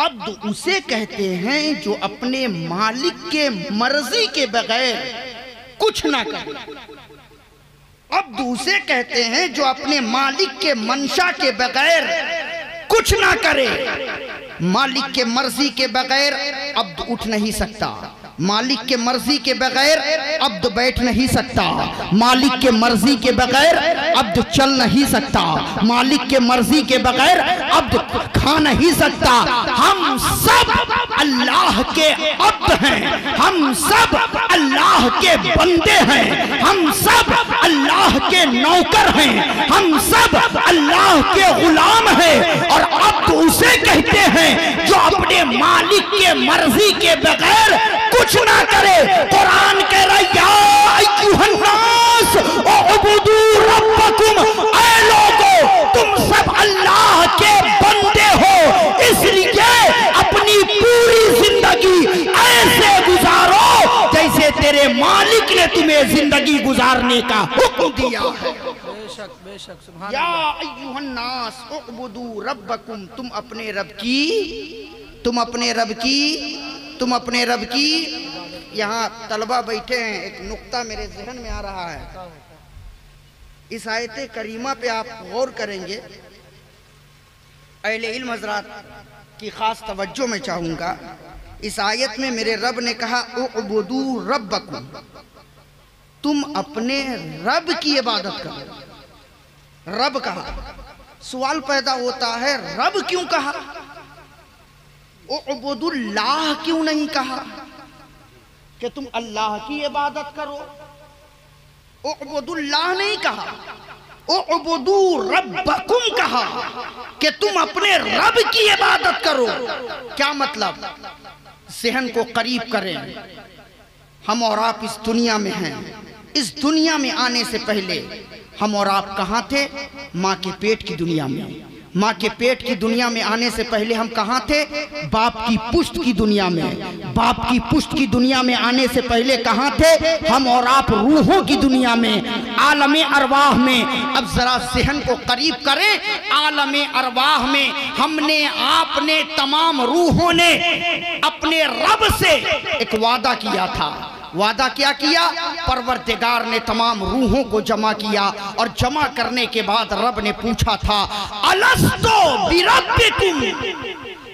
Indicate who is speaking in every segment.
Speaker 1: अब्द उसे कहते हैं जो अपने मालिक के मर्जी के बगैर कुछ ना करे। अब्द उसे कहते हैं जो अपने मालिक के मंशा के बगैर कुछ ना करे। मालिक के मर्जी के बगैर अब्द उठ नहीं सकता, मालिक के मर्जी के बगैर अब्द बैठ नहीं सकता, मालिक के मर्जी के बगैर अब्द चल नहीं सकता, मालिक के मर्जी के बगैर अब्द खा नहीं सकता। हम सब अल्लाह के अब्द हैं, हम सब अल्लाह के बंदे हैं, हम सब अल्लाह के नौकर हैं, हम सब अल्लाह के गुलाम हैं। और अब्द उसे कहते हैं जो अपने मालिक के मर्जी के बगैर कुछ ना करे। कुरान कह रहा है या अय्युहन्नास उअबुदू रब्बकुम, ऐ लोगों तुम सब अल्लाह के बंदे हो, इसलिए अपनी पूरी जिंदगी ऐसे गुजारो जैसे तेरे मालिक ने तुम्हें जिंदगी गुजारने का हुक्म दिया है।
Speaker 2: बेशक बेशक सुभान
Speaker 1: या अय्युहन्नास उअबुदू रब्बकुम, तुम अपने रब की। यहाँ तलबा बैठे हैं, एक नुक्ता मेरे जहन में आ रहा है। इस आयत करीमा पे आप गौर करेंगे, अहले इल्म हज़रात की खास तवज्जो में चाहूँगा। इस आयत में मेरे रब ने कहा उअबुदू रब्बकुम, तुम अपने रब की इबादत करो। रब कहा, सवाल पैदा होता है रब क्यों कहा, उअबुदुल्लाह क्यों नहीं कहा कि तुम अल्लाह की इबादत करो। उअबुदुल्लाह नहीं कहा, उअबुदू रब्बकुम कहा कि तुम अपने रब की इबादत करो। क्या मतलब, ज़हन को करीब करें। हम और आप इस दुनिया में हैं, इस दुनिया में आने से पहले हम और आप कहाँ थे? माँ के पेट की दुनिया में। माँ के पेट की दुनिया में आने से पहले हम कहाँ थे? बाप की पुश्त की दुनिया में। बाप की पुश्त की दुनिया में आने से पहले कहाँ थे? हम और आप रूहों की दुनिया में, आलमे अरवाह में। अब जरा ज़हन को करीब करें। आलमे अरवाह में हमने, आपने, तमाम रूहों ने अपने रब से एक वादा किया था। वादा क्या किया? परवरदिगार ने तमाम रूहों को जमा किया और जमा करने के बाद रब ने पूछा था अलस्तो बिरब्बिकुम,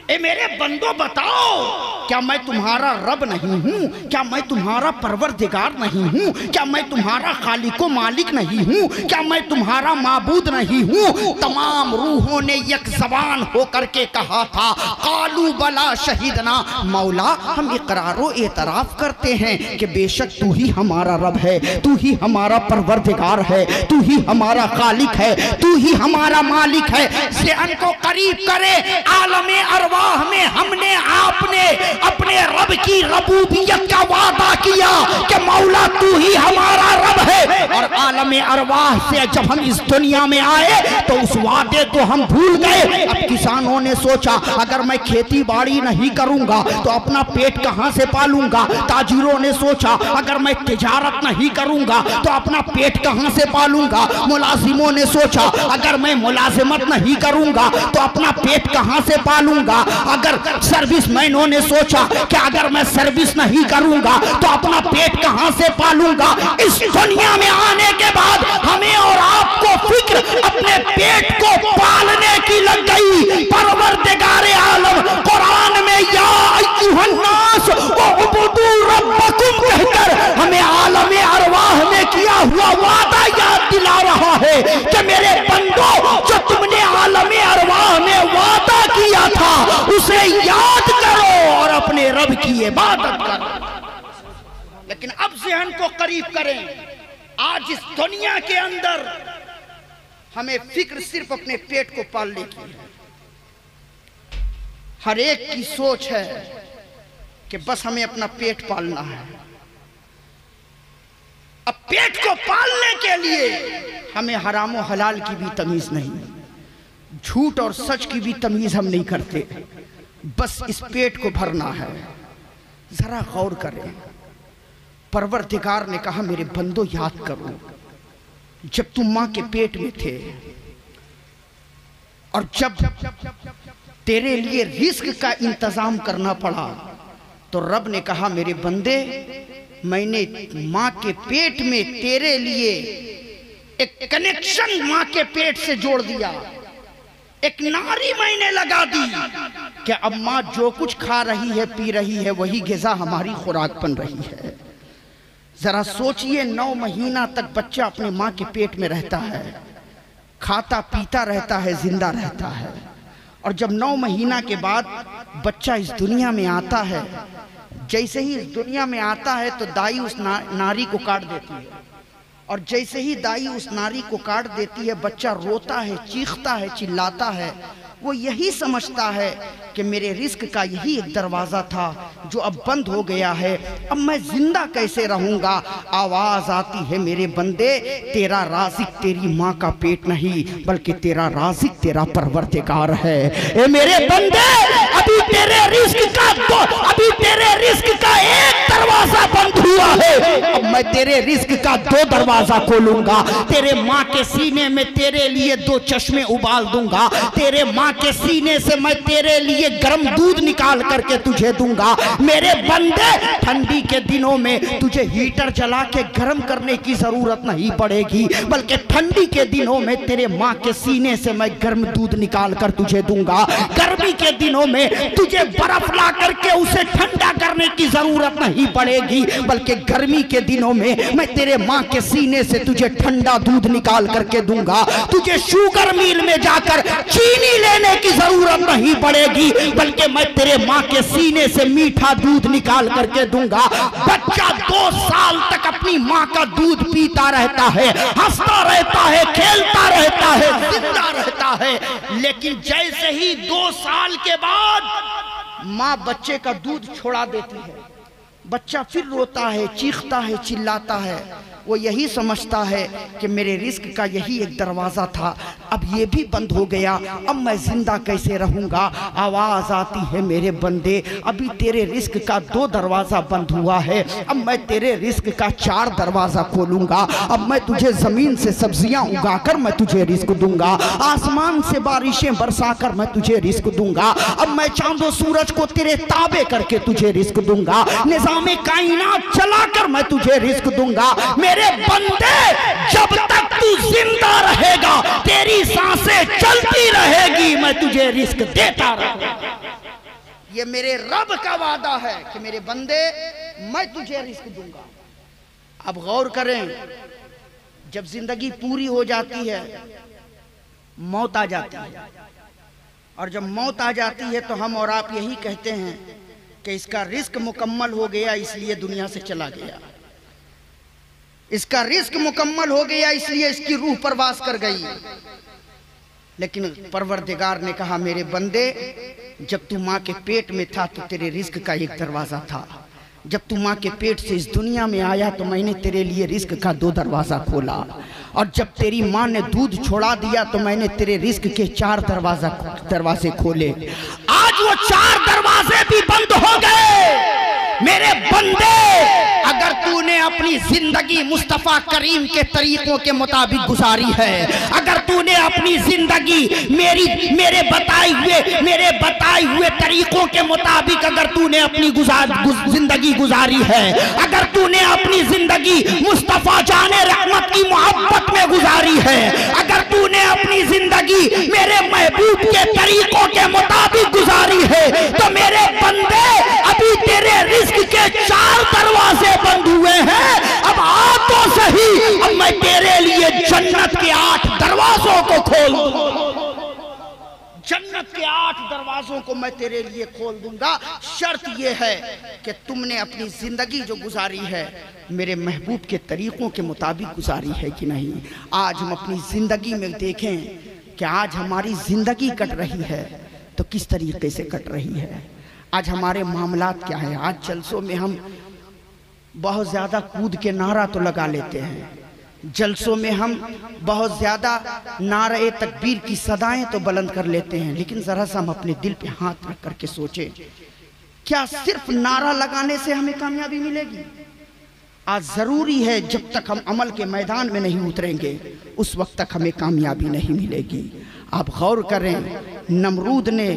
Speaker 1: ए मेरे बंदो बताओ, क्या मैं तुम्हारा रब नहीं हूँ? क्या मैं तुम्हारा परवरदिगार नहीं हूँ? क्या मैं तुम्हारा खालिको मालिक नहीं हूँ? क्या मैं तुम्हारा माबूद नहीं हूँ? तमाम रूहों ने एक ज़बान होकर के कहा था कालू बला शहीदना, मौला हम इकरारो एतराफ़ करते हैं कि बेशक तू ही हमारा रब है, तू ही हमारा परवरदिगार है, तू ही हमारा खालिक है, तू ही हमारा मालिक है। ज़हन को करीब करे। आलमे अरवाह में हमने, आपने अपने रब की रबूबियत का वादा किया कि मौला तू ही हमारा रब है। और आलमे अरवाह से जब हम इस दुनिया में आए तो उस वादे को हम भूल गए। अब किसानों ने सोचा अगर मैं खेती बाड़ी नहीं करूंगा तो अपना पेट कहां से पालूंगा। ताजिरों ने सोचा अगर मैं तिजारत नहीं करूंगा तो अपना पेट कहां से पालूंगा। मुलाजिमों ने सोचा अगर मैं मुलाजिमत नहीं करूंगा तो अपना पेट कहां से पालूंगा। अगर सर्विसमैनों ने सोचा कि अगर मैं सर्विस नहीं करूंगा तो अपना पेट कहां से पालूंगा। इस दुनिया में आने के बाद हमें और आपको फिक्र अपने पेट को पालने की लग गई। परवरदिगारे आलम कुरान में या अय्युहन्नास उअबुदू रब्बकुम कहकर हमें आलमे अरवाह में किया हुआ वादा याद दिला रहा है कि मेरे बंदो, जो तुमने आलमे अरवाह में वादा किया था उसे याद करो और अपने रब की इबादत करो। लेकिन अब ज़हन को करीब करें। आज इस दुनिया के अंदर हमें फिक्र सिर्फ अपने पेट को पालने की है। हर एक की सोच है कि बस हमें अपना पेट पालना है। अब पेट को पालने के लिए हमें हराम और हलाल की भी तमीज नहीं, झूठ और सच की भी तमीज हम नहीं करते। बस इस पेट को भरना है। जरा गौर करें। परवरदिगार ने कहा मेरे बंदो याद करो, जब तुम मां के पेट में थे और जब तेरे लिए रिस्क का इंतजाम करना पड़ा। तो रब ने कहा मेरे बंदे, मैंने माँ के पेट में तेरे लिए एक कनेक्शन माँ के पेट से जोड़ दिया, एक नारी मैंने लगा दी कि अब माँ जो कुछ खा रही है पी रही है वही ग़िज़ा हमारी खुराक बन रही है। जरा सोचिए, 9 महीना तक बच्चा अपने माँ के पेट में रहता है, खाता पीता रहता है, जिंदा रहता है, और जब 9 महीना के बाद बच्चा इस दुनिया में आता है, जैसे ही इस दुनिया में आता है तो दाई उस नारी को काट देती है, और जैसे ही दाई उस नारी को काट देती है बच्चा रोता है, चीखता है, चिल्लाता है। वो यही समझता है कि मेरे रिस्क का यही एक दरवाज़ा था जो अब बंद हो गया है, अब मैं जिंदा कैसे रहूँगा। आवाज़ आती है मेरे बंदे, तेरा राज़िक तेरी माँ का पेट नहीं बल्कि तेरा राज़िक तेरा परवरदिगार है। ए मेरे बंदे, अभी तेरे रिस्क का एक दरवाज़ा बंद हुआ है, अब मैं तेरे रिस्क का 2 दरवाज़ा खोलूंगा। तेरे माँ के सीने में तेरे लिए 2 चश्मे उबाल दूंगा, तेरे माँ के सीने से मैं तेरे लिए गर्म दूध निकाल करके तुझे दूंगा। मेरे बंदे, ठंडी के दिनों में तुझे हीटर जला के गर्म करने की जरूरत नहीं पड़ेगी, बल्कि ठंडी के दिनों में तेरे माँ के सीने से मैं गर्म दूध निकाल कर तुझे दूंगा। गर्मी के दिनों में तुझे बर्फ ला करके उसे ठंडा करने की जरूरत नहीं पड़ेगी, बल्कि गर्मी के दिनों में मैं तेरे माँ के सीने से तुझे ठंडा दूध निकाल करके दूंगा। तुझे शुगर मिल में जाकर चीनी लेने की जरूरत नहीं पड़ेगी, बल्कि मैं तेरे माँ के सीने से मीठा दूध निकाल करके दूंगा। बच्चा 2 साल तक अपनी माँ का दूध पीता रहता है, हंसता रहता है, खेलता रहता है, जिंदा रहता है। लेकिन जैसे ही 2 साल के बाद माँ बच्चे का दूध छोड़ा देती है, बच्चा फिर रोता है, चीखता है, चिल्लाता है। वो यही समझता है कि मेरे रिस्क का यही एक दरवाज़ा था, अब ये भी बंद हो गया, अब मैं जिंदा कैसे रहूँगा। आवाज़ आती है मेरे बंदे, अभी तेरे रिस्क का 2 दरवाज़ा बंद हुआ है, अब मैं तेरे रिस्क का 4 दरवाज़ा खोलूँगा। अब मैं तुझे ज़मीन से सब्जियाँ उगाकर मैं तुझे रिस्क दूंगा, आसमान से बारिशें बरसाकर मैं तुझे रिस्क दूंगा। अब मैं चांदो सूरज को तेरे ताबे करके तुझे रिस्क दूंगा, निज़ामे कायनात चलाकर मैं तुझे रिस्क दूंगा। मेरे बंदे, जब तक तू जिंदा रहेगा, तेरी सांसें चलती रहेगी, मैं तुझे रिस्क देता रहूंगा। ये मेरे रब का वादा है कि मेरे बंदे, मैं तुझे रिस्क दूंगा। अब गौर करें, जब जिंदगी पूरी हो जाती है, मौत आ जाती है, और जब मौत आ जाती है तो हम और आप यही कहते हैं कि इसका रिस्क मुकम्मल हो गया इसलिए दुनिया से चला गया, इसका रिस्क मुकम्मल हो गया इसलिए इसकी रूह परवास कर गई। लेकिन परवरदिगार ने कहा मेरे बंदे, जब तू माँ के पेट में था तो तेरे रिस्क का एक दरवाज़ा था, जब तू माँ के पेट से इस दुनिया में आया तो मैंने तेरे लिए रिस्क का 2 दरवाज़ा खोला, और जब तेरी माँ ने दूध छोड़ा दिया तो मैंने तेरे रिस्क के 4 दरवाजे खोले। आज वो 4 दरवाजे भी बंद हो गए। मेरे बंदे, अगर तूने अपनी जिंदगी मुस्तफ़ा करीम के तरीकों के मुताबिक गुजारी है, अगर तूने अपनी जिंदगी मेरे बताए हुए तरीकों के मुताबिक अगर तूने अपनी जिंदगी गुजारी है, अगर तूने अपनी जिंदगी मुस्तफ़ा जाने रहमत की मोहब्बत में गुजारी है, अगर तूने अपनी जिंदगी मेरे महबूब के तरीकों के मुताबिक गुजारी है, तो मेरे बंदे, अभी तेरे रिस्क के 4 दरवाजे बंद हुए हैं। अब आ तो सही, अब मैं तेरे लिए जन्नत के 8 दरवाजों को खोल दूंगा, जन्नत के 8 दरवाजों को मैं तेरे लिए खोल दूंगा। शर्त यह है कि तुमने अपनी जिंदगी जो गुजारी है मेरे महबूब के तरीकों के मुताबिक गुजारी है कि नहीं। आज हम अपनी जिंदगी में देखें कि आज हमारी जिंदगी कट रही है तो किस तरीके से कट रही है, आज हमारे मामलात क्या है। आज जलसों में हम बहुत ज़्यादा कूद के नारा तो लगा लेते हैं, जलसों में हम बहुत ज़्यादा नारे तकबीर की सदाएं तो बुलंद कर लेते हैं, लेकिन ज़रा सा हम अपने दिल पे हाथ रख करके सोचें, क्या सिर्फ नारा लगाने से हमें कामयाबी मिलेगी? आज ज़रूरी है जब तक हम अमल के मैदान में नहीं उतरेंगे उस वक्त तक हमें कामयाबी नहीं मिलेगी। आप गौर करें, नमरूद ने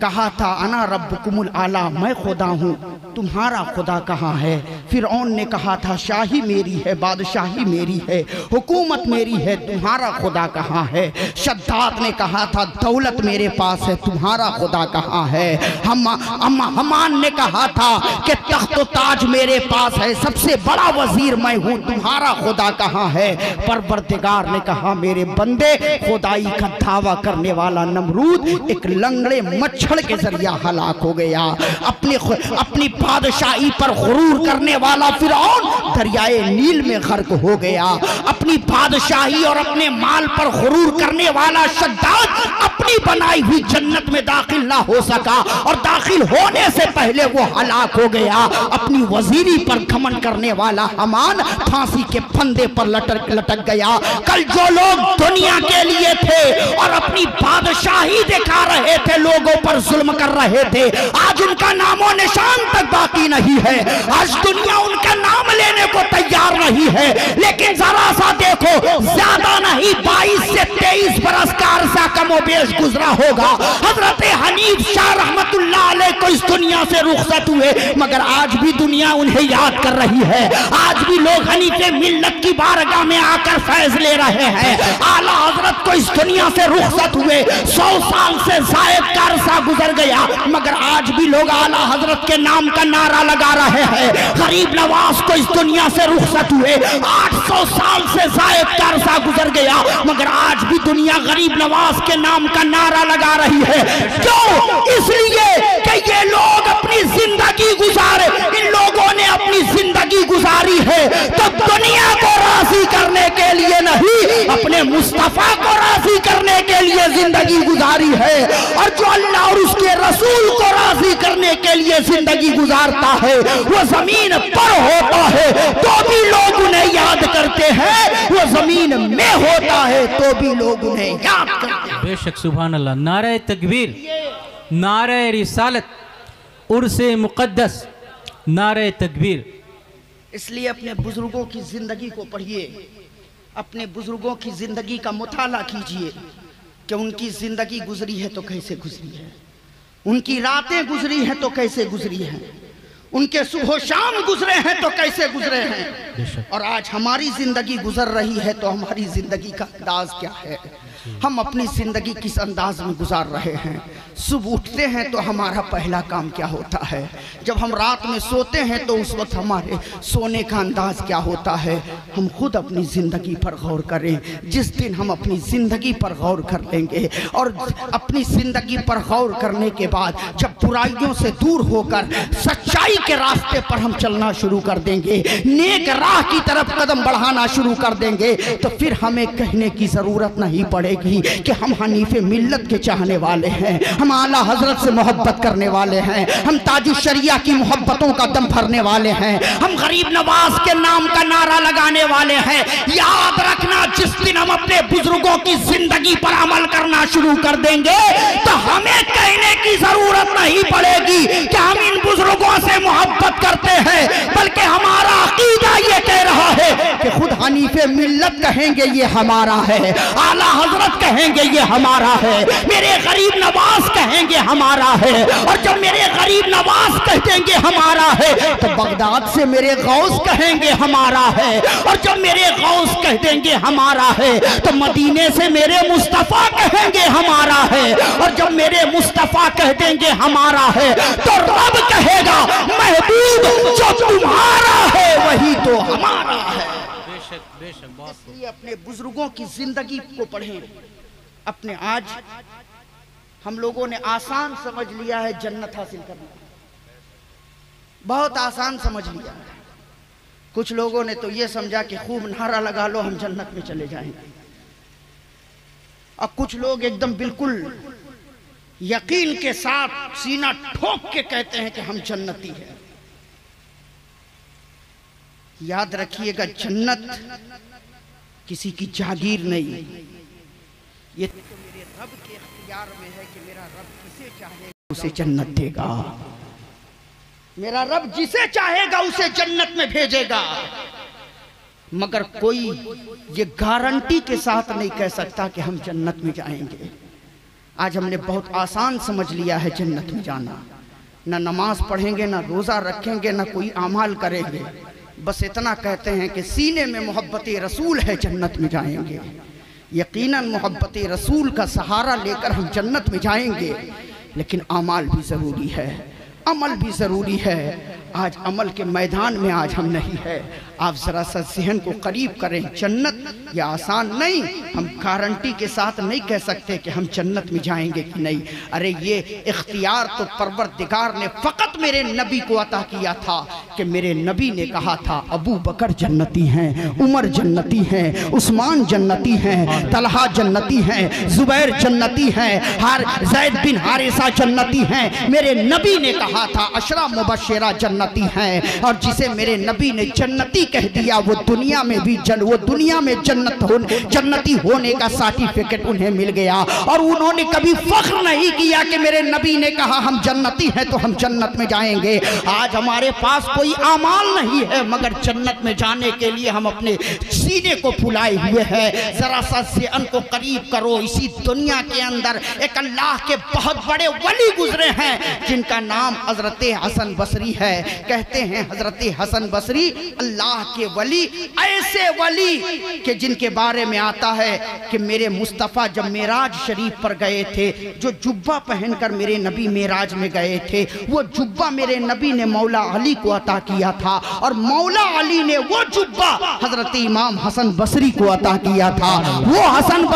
Speaker 1: कहा था अना रब्बुकुमुल आला, मैं खुदा हूँ, तुम्हारा खुदा कहाँ है? फिरौन ने कहा था शाही मेरी है, बादशाही मेरी है, हुकूमत मेरी है, तुम्हारा खुदा कहाँ है? शद्दाद ने कहा था दौलत मेरे पास है, तुम्हारा खुदा कहाँ है? हमान ने कहा था कि तख्त व ताज मेरे पास है, सबसे बड़ा वजीर मैं हूँ, तुम्हारा खुदा कहाँ है? परवरदिगार ने कहा मेरे बंदे, खुदाई का दावा करने वाला नमरूद एक लंगड़े मच्छर के जरिया हलाक हो गया। अपनी बादशाही पर गुरूर करने वाला फिरौन दरियाए नील में गर्क हो गया। अपनी बादशाही और अपने माल पर गुरूर करने वाला शद्दाद अपनी बनाई हुई जन्नत में दाखिल ना हो सका और दाखिल होने से पहले वो हलाक हो गया। अपनी वजीरी पर घमंड करने वाला हमान फांसी के फंदे पर लटक गया। कल जो लोग दुनिया के लिए थे और अपनी बादशाही दिखा रहे थे, लोगों पर जुल्म कर रहे थे, आज उनका नामो निशान तक बाकी नहीं है। आज दुनिया उनका नाम लेने को तैयार नहीं है। लेकिन जरा सा देखो, ज्यादा नहीं 22 से 23 बरस का अरसा कमोबेश गुजरा होगा। हजरत हनीफ शाह रहमतुल्लाह अलैह को इस दुनिया से रुखसत हुए, मगर आज भी दुनिया उन्हें याद कर रही है। आज भी लोग हनीफे मिल्लत की बारगाह में आकर फैज ले रहे हैं। आला हजरत को इस दुनिया से रुखसत हुए 100 साल से जायद का अरसा गुजर गया, मगर आज भी लोग आला हजरत के नाम का नारा लगा रहे हैं। गरीब नवाज को इस दुनिया से रुखसत हुए 800 साल से जायद का अरसा गुजर गया, मगर आज भी दुनिया गरीब नवाज के नाम का नारा लगा रही है। क्यों? इसलिए कि ये लोग अपनी जिंदगी गुजारे, इन लोगों ने अपनी जिंदगी गुजारी है तो दुनिया को राजी करने के लिए नहीं, अपने मुस्तफा को राजी करने के लिए जिंदगी गुजारी है। और जो अल्लाह और उसके रसूल को राजी करने के लिए जिंदगी गुजारता है, वो जमीन पर होता है तो भी लोग उन्हें याद करते हैं, वो जमीन में होता है तो भी लोग उन्हें याद करते हैं।
Speaker 2: बेशक सुभान अल्लाह। नारे तकबीर, नारे रिसालत, उर्से मुक़द्दस, नारे तकबीर।
Speaker 1: इसलिए अपने बुजुर्गों की जिंदगी को पढ़िए, अपने बुजुर्गों की जिंदगी का मुताला कीजिए कि उनकी जिंदगी गुजरी है तो कैसे गुजरी है, उनकी रातें गुजरी हैं तो कैसे गुजरी हैं, उनके सुबह शाम गुजरे हैं तो कैसे गुजरे हैं। और आज हमारी जिंदगी गुजर रही है तो हमारी जिंदगी का अंदाज क्या है, हम अपनी जिंदगी किस अंदाज में गुजार रहे हैं। सुबह उठते हैं तो हमारा पहला काम क्या होता है, जब हम रात में सोते हैं तो उस वक्त हमारे सोने का अंदाज क्या होता है। हम खुद अपनी ज़िंदगी पर गौर करें। जिस दिन हम अपनी ज़िंदगी पर गौर कर लेंगे और अपनी ज़िंदगी पर गौर करने के बाद जब बुराइयों से दूर होकर सच्चाई के रास्ते पर हम चलना शुरू कर देंगे, नेक राह की तरफ कदम बढ़ाना शुरू कर देंगे, तो फिर हमें कहने की ज़रूरत नहीं पड़ेगी कि हम हनीफे मिल्लत के चाहने वाले हैं, हम आला हजरत से मोहब्बत करने वाले हैं, हम ताजुश शरिया की मोहब्बतों का दम भरने वाले हैं, हम गरीब नवाज के नाम का नारा लगाने वाले हैं। याद रखना, जिस दिन हम अपने बुजुर्गों की जिंदगी पर अमल करना शुरू कर देंगे तो हमें कहने की जरूरत नहीं पड़ेगी कि हम इन बुजुर्गों से मोहब्बत करते हैं, बल्कि हमारा अकीदा ये कह रहा है कि खुद हनीफे मिल्लत कहेंगे ये हमारा है, आला हजरत कहेंगे ये हमारा है, मेरे गरीब नवाज कहेंगे हमारा है। और जब मेरे गरीब नवाज कह देंगे हमारा है तो बगदाद से मेरे गौस कहेंगे हमारा है, और जब मेरे गौस कह देंगे हमारा है तो मदीने से मेरे मुस्तफा कहेंगे हमारा है, और जब मेरे मुस्तफा कह देंगे हमारा है तो रब कहेगा महबूब जो तुम्हारा है वही तो हमारा है।
Speaker 2: बेशक बेशक, बहुत
Speaker 1: इसलिए अपने बुजुर्गों की जिंदगी को पढ़ें। अपने आज हम लोगों ने आसान समझ लिया है जन्नत हासिल करना, बहुत आसान समझ लिया है। कुछ लोगों ने तो ये समझा कि खूब नारा लगा लो हम जन्नत में चले जाएंगे, और कुछ लोग एकदम बिल्कुल यकीन के साथ सीना ठोक के कहते हैं कि हम जन्नती हैं। याद रखिएगा, जन्नत किसी की जागीर नहीं, ये तो मेरे रब के इख्तियार में है कि मेरा रब जिसे चाहेगा उसे जन्नत देगा, मेरा रब जिसे चाहेगा उसे जन्नत में भेजेगा। मगर कोई ये गारंटी के साथ नहीं कह सकता कि हम जन्नत में जाएंगे। आज हमने बहुत आसान समझ लिया है जन्नत में जाना। ना नमाज पढ़ेंगे, ना रोज़ा रखेंगे, ना कोई अमाल करेंगे, बस इतना कहते हैं कि सीने में मोहब्बत रसूल है, जन्नत में जाएंगे। यकीनन मोहब्बत रसूल का सहारा लेकर हम जन्नत में जाएंगे, लेकिन अमाल भी ज़रूरी है, अमल भी ज़रूरी है। आज अमल के मैदान में आज हम नहीं है। आप ज़रा सा ज़हन को करीब करें, जन्नत यह आसान नहीं, हम गारंटी के साथ नहीं कह सकते कि हम जन्नत में जाएंगे कि नहीं। अरे ये इख्तियार तो परवरदिगार ने फ़कत मेरे नबी को अता किया था कि मेरे नबी ने कहा था अबू बकर जन्नती हैं, उमर जन्नती हैं, उस्मान जन्नती हैं, तलहा जन्नती हैं, ज़ुबैर जन्नती हैं, ज़ैद बिन हारिसा जन्नती हैं। मेरे नबी ने कहा था अशरा मुबश्शिरा जन्नती हैं, और जिसे मेरे नबी ने जन्नती कह दिया वो दुनिया में भी जन्नती होने का सर्टिफिकेट उन्हें मिल गया। और उन्होंने कभी फख्र नहीं किया कि मेरे नबी ने कहा हम जन्नती हैं तो हम जन्नत में जाएंगे। आज हमारे पास कोई आमाल नहीं है, मगर जन्नत में जाने के लिए हम अपने सीने को फुलाए हुए हैं। जरा सा ज़हन को करीब करो, इसी दुनिया के अंदर एक अल्लाह के बहुत बड़े वली गुजरे हैं जिनका नाम हजरत हसन बसरी है। कहते हैं हजरत हसन बसरी अल्लाह के वली, ऐसे वली कि जिनके बारे में आता है कि मेरे मुस्तफ़ा जब मेराज शरीफ पर गए थे, जो जुब्बा पहनकर मेरे नबी मेराज में गए थे, वो जुब्बा मेरे नबी ने मौला अली को अता किया था, और मौला अली ने वो जुब्बा हजरत इमाम हसन बसरी को अता किया था। वो हसन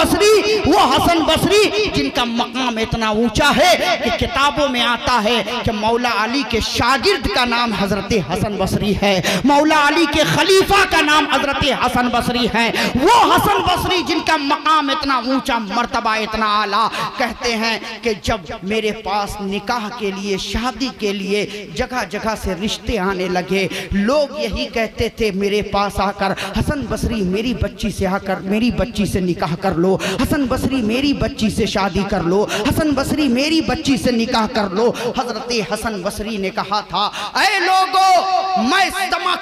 Speaker 1: बसरी जिनका मकाम इतना ऊंचा है कि किताबों में आता है कि मौला अली के शागिर्द का नाम हजरत हसन बसरी है, मौला अली के खलीफा का नाम हजरत हसन बसरी है। वो हसन बसरी जिनका मकाम इतना ऊंचा, मर्तबा इतना आला, कहते हैं कि जब मेरे पास निकाह के लिए, शादी के लिए जगह जगह से रिश्ते आने लगे, लोग यही कहते थे मेरे पास आकर, हसन बसरी मेरी बच्ची से आकर मेरी बच्ची से निकाह कर लो, हसन बसरी मेरी बच्ची से शादी कर लो, हसन बसरी मेरी बच्ची से निकाह कर लो। हजरत हसन बसरी ने कहा था ऐ लोगों, मैं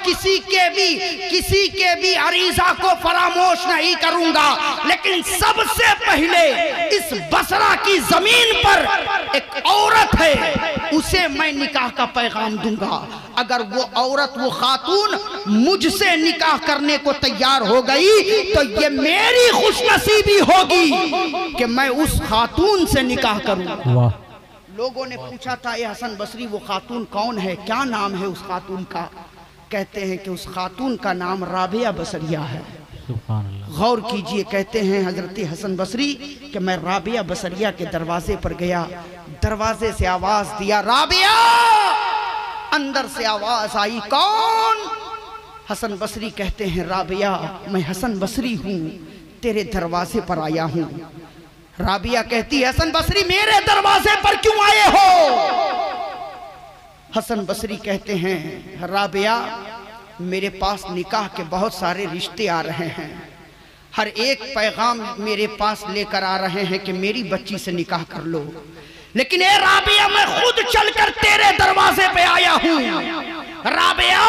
Speaker 1: किसी के भी अरीज़ा को फरामोश नहीं करूंगा, लेकिन सबसे पहले इस बसरा की जमीन पर एक औरत है, उसे मैं निकाह का पैगाम दूंगा। अगर वो औरत, वो खातून मुझसे निकाह करने को तैयार हो गई तो ये मेरी खुशनसीबी होगी कि मैं उस खातून से निकाह करूं। लोगों ने पूछा था ये हसन बसरी वो खातून कौन है, क्या नाम है उस खातून का? कहते हैं कि उस खातून का नाम राबिया बसरिया है। गौर कीजिए, कहते हैं हजरत हसन बसरी कि मैं राबिया बसरिया के दरवाजे पर गया, दरवाजे से आवाज दिया राबिया, अंदर से आवाज आई कौन? हसन बसरी कहते हैं राबिया मैं हसन बसरी हूँ, तेरे दरवाजे पर आया हूँ। राबिया कहती है हसन बसरी मेरे दरवाजे पर क्यों आए हो? हसन बसरी कहते हैं राबिया मेरे पास निकाह के बहुत सारे रिश्ते आ रहे हैं, हर एक पैगाम मेरे पास लेकर आ रहे हैं कि मेरी बच्ची से निकाह कर लो, लेकिन ए राबिया मैं खुद चलकर तेरे दरवाजे पे आया हूँ। राबिया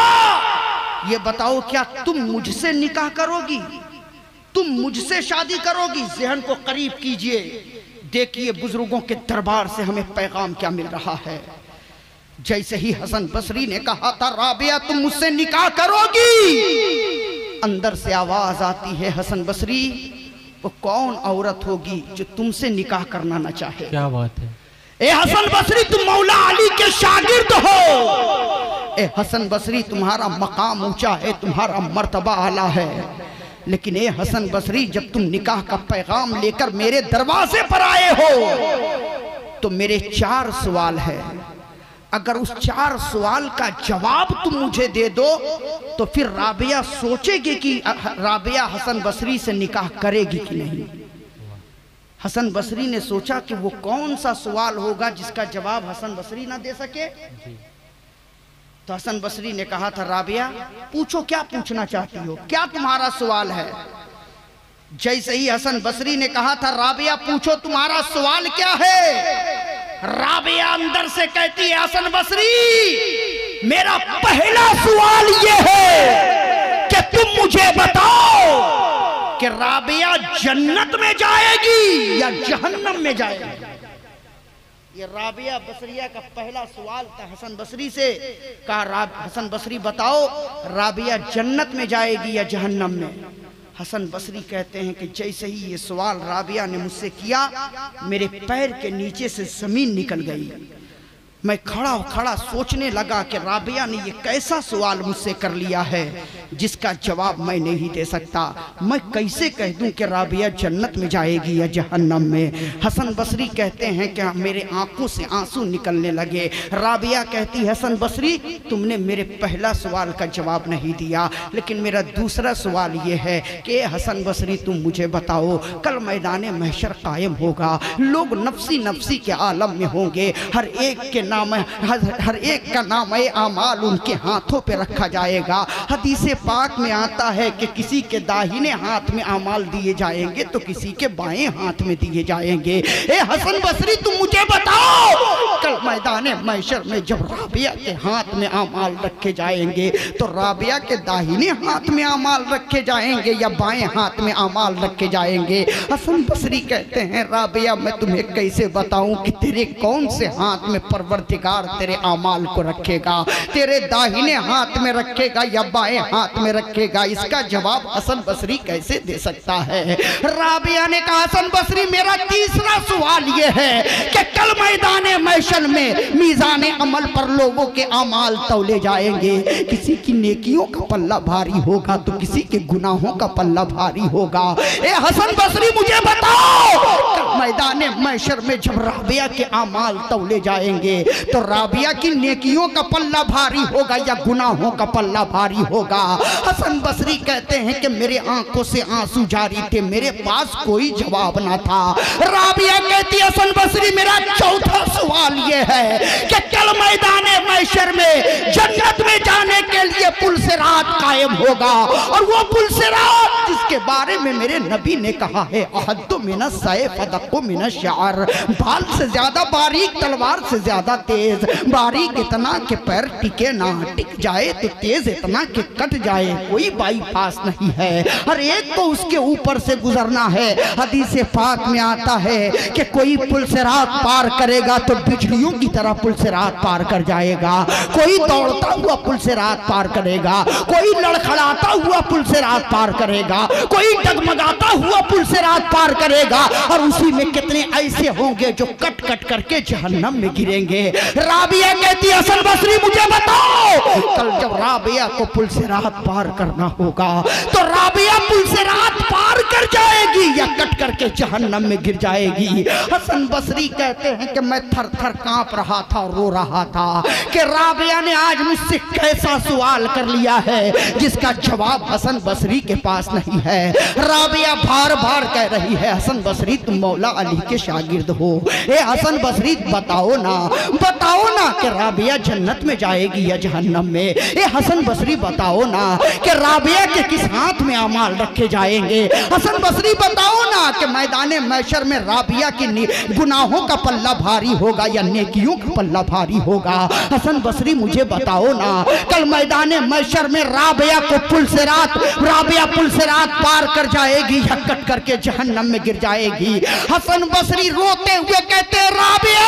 Speaker 1: ये बताओ क्या तुम मुझसे निकाह करोगी, तुम मुझसे शादी करोगी? ज़हन को करीब कीजिए, देखिए बुजुर्गों के दरबार से हमें पैगाम क्या मिल रहा है। जैसे ही हसन बसरी ने कहा था राबिया तुम मुझसे निकाह करोगी, अंदर से आवाज आती है हसन बसरी वो कौन औरत होगी जो तुमसे निकाह करना ना चाहे?
Speaker 2: क्या बात है।
Speaker 1: ए हसन बसरी तुम मौला अली के शागिर्द हो। ए हसन बसरी तुम्हारा मकाम ऊंचा है, तुम्हारा मर्तबा आला है, लेकिन ए हसन बसरी जब तुम निकाह का पैगाम लेकर मेरे दरवाजे पर आए हो तो मेरे 4 सवाल है। अगर उस 4 सवाल का जवाब तुम मुझे दे दो तो फिर राबिया सोचेगी कि राबिया हसन बसरी से निकाह करेगी कि नहीं। हसन बसरी ने सोचा कि वो कौन सा सवाल होगा जिसका जवाब हसन बसरी ना दे सके। तो हसन बसरी ने कहा था राबिया पूछो क्या पूछना चाहती हो, क्या तुम्हारा सवाल है? जैसे ही हसन बसरी ने कहा था राबिया पूछो तुम्हारा सवाल क्या है, राबिया अंदर से कहती है हसन बसरी मेरा पहला सवाल ये है कि तुम मुझे बताओ कि राबिया जन्नत में जाएगी या जहन्नम में जाएगी? ये राबिया बसरिया का पहला सवाल था हसन बसरी से। कहा हसन बसरी बताओ राबिया जन्नत में जाएगी या जहन्नम में? हसन बसरी कहते हैं कि जैसे ही ये सवाल राबिया ने मुझसे किया मेरे पैर के नीचे से जमीन निकल गई। मैं खड़ा सोचने लगा कि राबिया ने ये कैसा सवाल मुझसे कर लिया है जिसका जवाब मैं नहीं दे सकता। मैं कैसे कह दूं कि राबिया जन्नत में जाएगी या जहन्नम में? हसन बसरी कहते हैं कि मेरे आंखों से आंसू निकलने लगे। राबिया कहती, हसन बसरी तुमने मेरे पहला सवाल का जवाब नहीं दिया, लेकिन मेरा दूसरा सवाल ये है कि हसन बसरी तुम मुझे बताओ, कल मैदान महशर कायम होगा, लोग नफ्सी नफ्सी के आलम में होंगे, हर एक का नाम आमाल उनके हाथों पे रखा जाएगा। हदीसे पाक में आता है कि किसी के दाहिने हाथ में आमाल दिए जाएंगे तो किसी के बाएं हाथ में दिए जाएंगे। ए हसन बसरी तुम मुझे बताओ, कल मैदान महशर में जब राबिया के हाथ में आमाल रखे जाएंगे तो राबिया के दाहिने हाथ में आमाल रखे जाएंगे या बाएं हाथ में आमाल रखे जाएंगे? हसन बसरी कहते हैं, राबिया मैं तुम्हें कैसे बताऊं कि तेरे कौन से हाथ में परवरदिगार तेरे आमाल को रखेगा, तेरे दाहिने हाथ में रखेगा या बाएं हाथ में रखेगा? इसका जवाब हसन बसरी कैसे दे सकता है? राबिया ने कहा, हसन बसरी मेरा तीसरा सवाल यह है कि कल मैदान महशर में मीज़ान अमल पर लोगों के आमाल तौले जाएंगे, किसी की नेकियों का पल्ला भारी होगा तो किसी के गुनाहों का पल्ला भारी होगा। ए हसन बसरी मुझे बताओ, कल मैदान महशर में जब राबिया के आमाल तौले जाएंगे तो राबिया की नेकियों का पल्ला भारी होगा या गुनाहों का पल्ला भारी होगा? हसन बसरी कहते हैं कि मेरे आंखों से आंसू जारी थे, मेरे पास कोई जवाब ना था। राबिया कहती है, हसन बसरी मेरा चौथा सवाल यह है कि कल मैदान महशर में जन्नत में जाने के लिए पुल सिरात कायम होगा, और वो पुल सिरात जिसके बारे में मेरे नबी ने कहा है, अहद्दु मिनस सैफ अदक्कु मिनश शअर, बाल से ज्यादा बारीक तलवार से ज्यादा तेज, बारीक इतना के पैर टिके ना, टिक जाए तो तेज इतना के कट जाए, कोई बाईपास नहीं है, हर एक को उसके ऊपर से गुजरना है। हदीस पाक में आता है कि कोई पुल से रात पार करेगा तो बिजलियों की तरह पुल से रात पार कर जाएगा, कोई दौड़ता हुआ पुल से रात पार करेगा, कोई लड़खड़ाता हुआ पुल से रात पार करेगा, कोई डगमगाता हुआ पुल से रात पार करेगा, और उसी में कितने ऐसे होंगे जो कट कट करके जहन्नम में गिरेंगे। राबिया कहती है, हसन बसरी मुझे बताओ, कल जब राबिया को पुल से रात पार करना होगा तो राबिया पुल से रात पार कर जाएगी या कट करके जहन्नम में गिर जाएगी? हसन बसरी कहते हैं कि मैं थर थर कांप रहा था और रो रहा था कि राबिया ने आज मुझसे कैसा सवाल कर लिया है जिसका जवाब हसन बसरी के पास नहीं है। राबिया बार बार कह रही है, हसन बसरी तुम मौला अली के शागिर्द हो, ए हसन बसरी बताओ ना कि राबिया जन्नत में जाएगी या जहन्नम में? ए हसन बसरी बताओ ना कि राबिया के किस हाथ में अमाल रखे जाएंगे? हसन बसरी बताओ ना कि मैदान महशर में राबिया की गुनाहों का पल्ला भारी होगा या नेकियों का पल्ला भारी होगा? हसन बसरी मुझे बताओ ना, कल मैदान महशर में राबिया पुल से रात पार कर जाएगी या कट करके जहन्नम में गिर जाएगी? हसन बसरी रोते हुए कहते, राबिया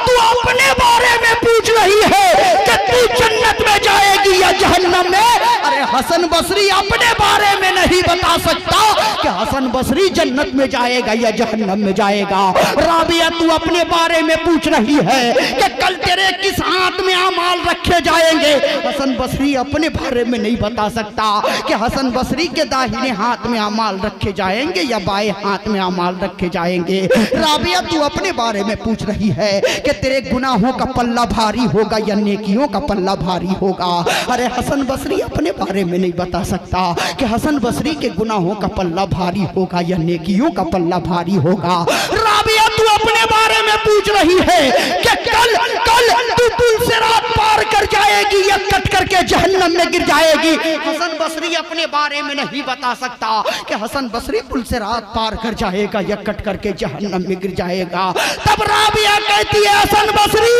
Speaker 1: तू अपने बारे में पूछ रही है कि तू जन्नत में जाएगी या जहन्नम में? अरे हसन बसरी अपने बारे में नहीं बता सकता कि हसन बसरी जन्नत में जाएगा या जहन्नम में जाएगा। राबिया तू अपने बारे में पूछ रही है कि कल तेरे किस हाथ में अमाल रखे जाएंगे? हसन बसरी अपने बारे में नहीं बता सकता कि हसन बसरी के दाहिने हाथ में अमाल रखे जाएंगे या बाएं हाथ में अमाल रखे जाएंगे। राबिया तू अपने बारे में पूछ रही है कि तेरे गुनाहों का पल्ला भारी होगा या नेकियों का पल्ला भारी होगा। अरे हसन बसरी अपने बारे में नहीं बता सकता कि हसन बसरी के गुनाहों का पल्ला भारी होगा या नेकियों का पल्ला भारी होगा। राबिया तू अपने बारे में पूछ रही है कि कल तू पुल से रात पार कर जाएगी या कट करके जहन्नम में गिर जाएगी। हसन बसरी अपने बारे में नहीं बता सकता कि हसन बसरी पुल से रात पार कर जाएगा या कट करके जहन्नम में गिर जाएगा। तब राबिया कहती है, हसन बसरी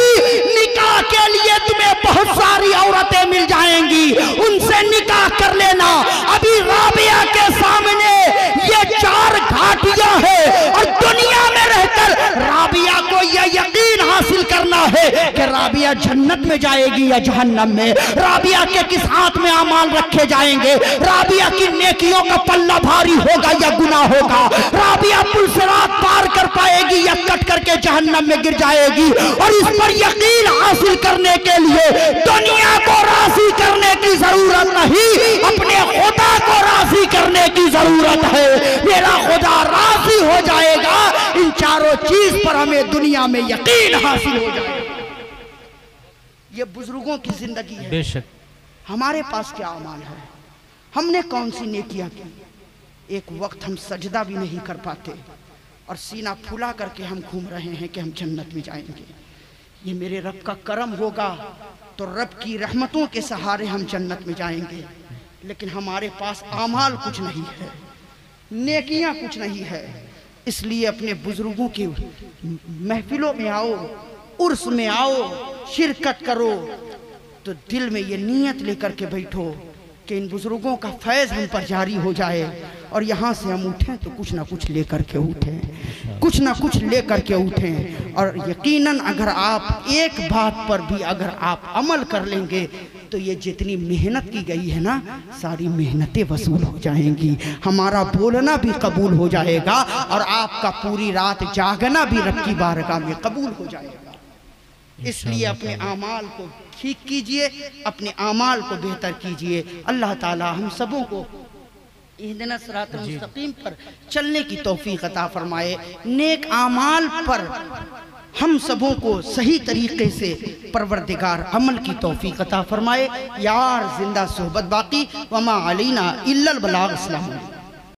Speaker 1: निकाह के लिए तुम्हें बहुत सारी औरतें मिल जाएंगी, उनसे निकाह कर लेना। अभी राबिया के सामने ये 4 घाटियां हैं और दुनिया में रहकर राबिया को यह यकीन हासिल राबिया जन्नत में जाएगी या जहन्नम में, राबिया के किस हाथ में आमाल रखे जाएंगे, राबिया की नेकियों का पल्ला भारी होगा या गुनाह होगा, राबिया पुल सिरात पार कर पाएगी या कट करके जहन्नम में गिर जाएगी। और इस पर यकीन हासिल करने के लिए दुनिया को राजी करने की जरूरत नहीं, अपने खुदा को राजी करने की जरूरत है। मेरा खुदा राजी हो जाएगा, इन चारों चीज पर हमें दुनिया में यकीन हासिल हो जाएगा। ये बुजुर्गों की जिंदगी है।
Speaker 2: बेशक
Speaker 1: हमारे पास क्या अमाल है, हमने कौन सी नेकियां की। एक वक्त हम सजदा भी नहीं कर पाते और सीना फुला करके हम घूम रहे हैं कि हम जन्नत में जाएंगे। ये मेरे रब का करम होगा तो रब की रहमतों के सहारे हम जन्नत में जाएंगे। लेकिन हमारे पास आमाल कुछ नहीं है, नेकियां कुछ नहीं है। इसलिए अपने बुजुर्गों की महफिलों में आओ, उर्स में आओ, शिरकत करो तो दिल में ये नीयत लेकर के बैठो कि इन बुजुर्गों का फैज़ हम पर जारी हो जाए और यहाँ से हम उठें तो कुछ ना कुछ लेकर के उठें, कुछ ना कुछ लेकर के उठें। और यकीनन अगर आप एक बात पर भी अगर आप अमल कर लेंगे तो ये जितनी मेहनत की गई है ना, सारी मेहनतें वसूल हो जाएंगी। हमारा बोलना भी कबूल हो जाएगा और आपका पूरी रात जागना भी रब की बारगाह में कबूल हो जाएगा। इसलिए अपने आमाल को ठीक कीजिए, अपने आमाल को बेहतर कीजिए। अल्लाह ताला हम सबों को इहदिना सिरातल मुस्तकीम पर चलने की तौफीक अता फरमाए। नेक आमाल पर हम सबों को सही तरीके से परवरदिगार अमल की तौफीक अता फरमाए। यार जिंदा सोहबत बाकी, वमा अलैना इल्लल बलाग। अस्सलाम वालेकुम।